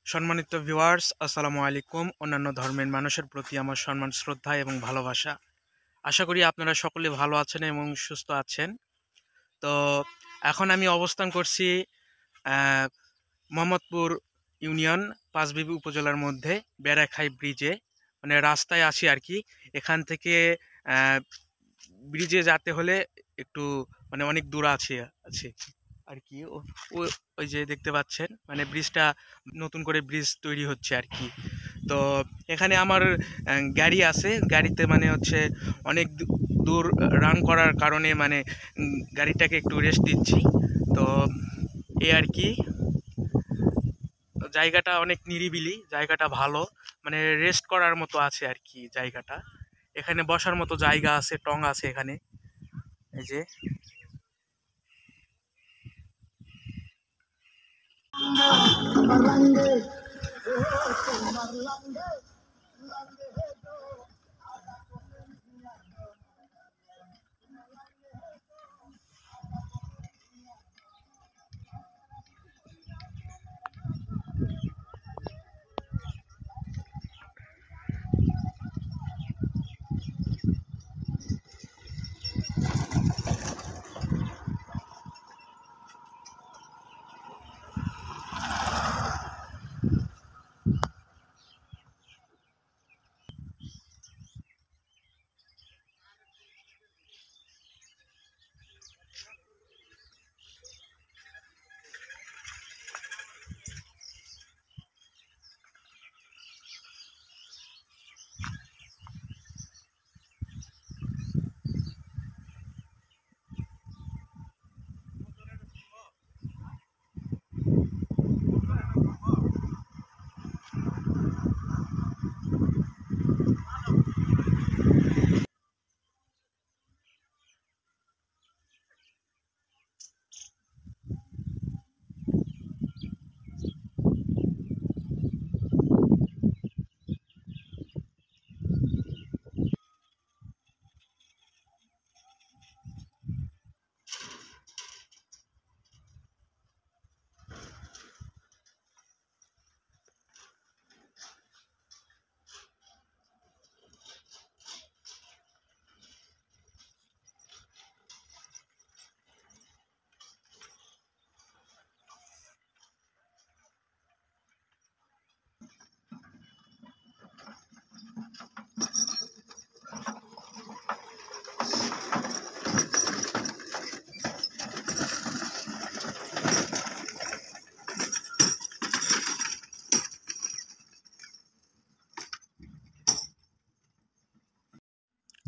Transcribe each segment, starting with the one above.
সম্মানিত ভিউয়ার্স, আসসালামু আলাইকুম। অন্যান্য ধর্মের মানুষের প্রতি আমার সম্মান, শ্রদ্ধা এবং ভালোবাসা। আশা করি আপনারা সকলে ভালো আছেন এবং সুস্থ আছেন। তো এখন আমি অবস্থান করছি আহ, মোহাম্মদপুর ইউনিয়ন পাঁচবিবি উপজেলার মধ্যে বেড়াখাই ব্রিজে, মানে রাস্তায় আছি আর কি। এখান থেকে আহ, ব্রিজে যেতে হলে একটু মানে অনেক দূর আছে আছে আর কি। ওই যে দেখতে পাচ্ছেন, মানে ব্রিজটা নতুন করে ব্রিজ তৈরি হচ্ছে আর কি। তো এখানে আমার গাড়ি আছে, গাড়িতে মানে হচ্ছে অনেক দূর রান করার কারণে মানে গাড়িটাকে একটু রেস্ট দিচ্ছি। তো এই আর কি। জায়গাটা অনেক নিরিবিলি, জায়গাটা ভালো, মানে রেস্ট করার মতো আছে আর কি জায়গাটা। এখানে বসার মতো জায়গা আছে, টং আছে এখানে, এই যে।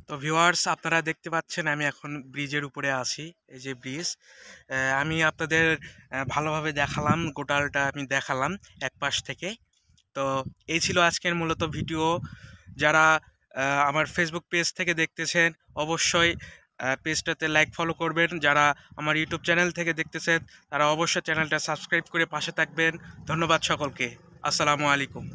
তো ভিউয়ার্স, আপনারা দেখতে পাচ্ছেন আমি এখন ব্রিজের উপরে আছি। এই যে ব্রিজ, আমি আপনাদের ভালোভাবে দেখালাম, গোটালটা আমি দেখালাম এক পাশ থেকে। তো এই ছিল আজকের মূলত ভিডিও। যারা আমার ফেসবুক পেজ থেকে দেখতেছেন, অবশ্যই পেজটাতে লাইক ফলো করবেন। যারা আমার ইউটিউব চ্যানেল থেকে দেখতেছেন, তারা অবশ্যই চ্যানেলটা সাবস্ক্রাইব করে পাশে থাকবেন। ধন্যবাদ সকলকে। আসসালামু আলাইকুম।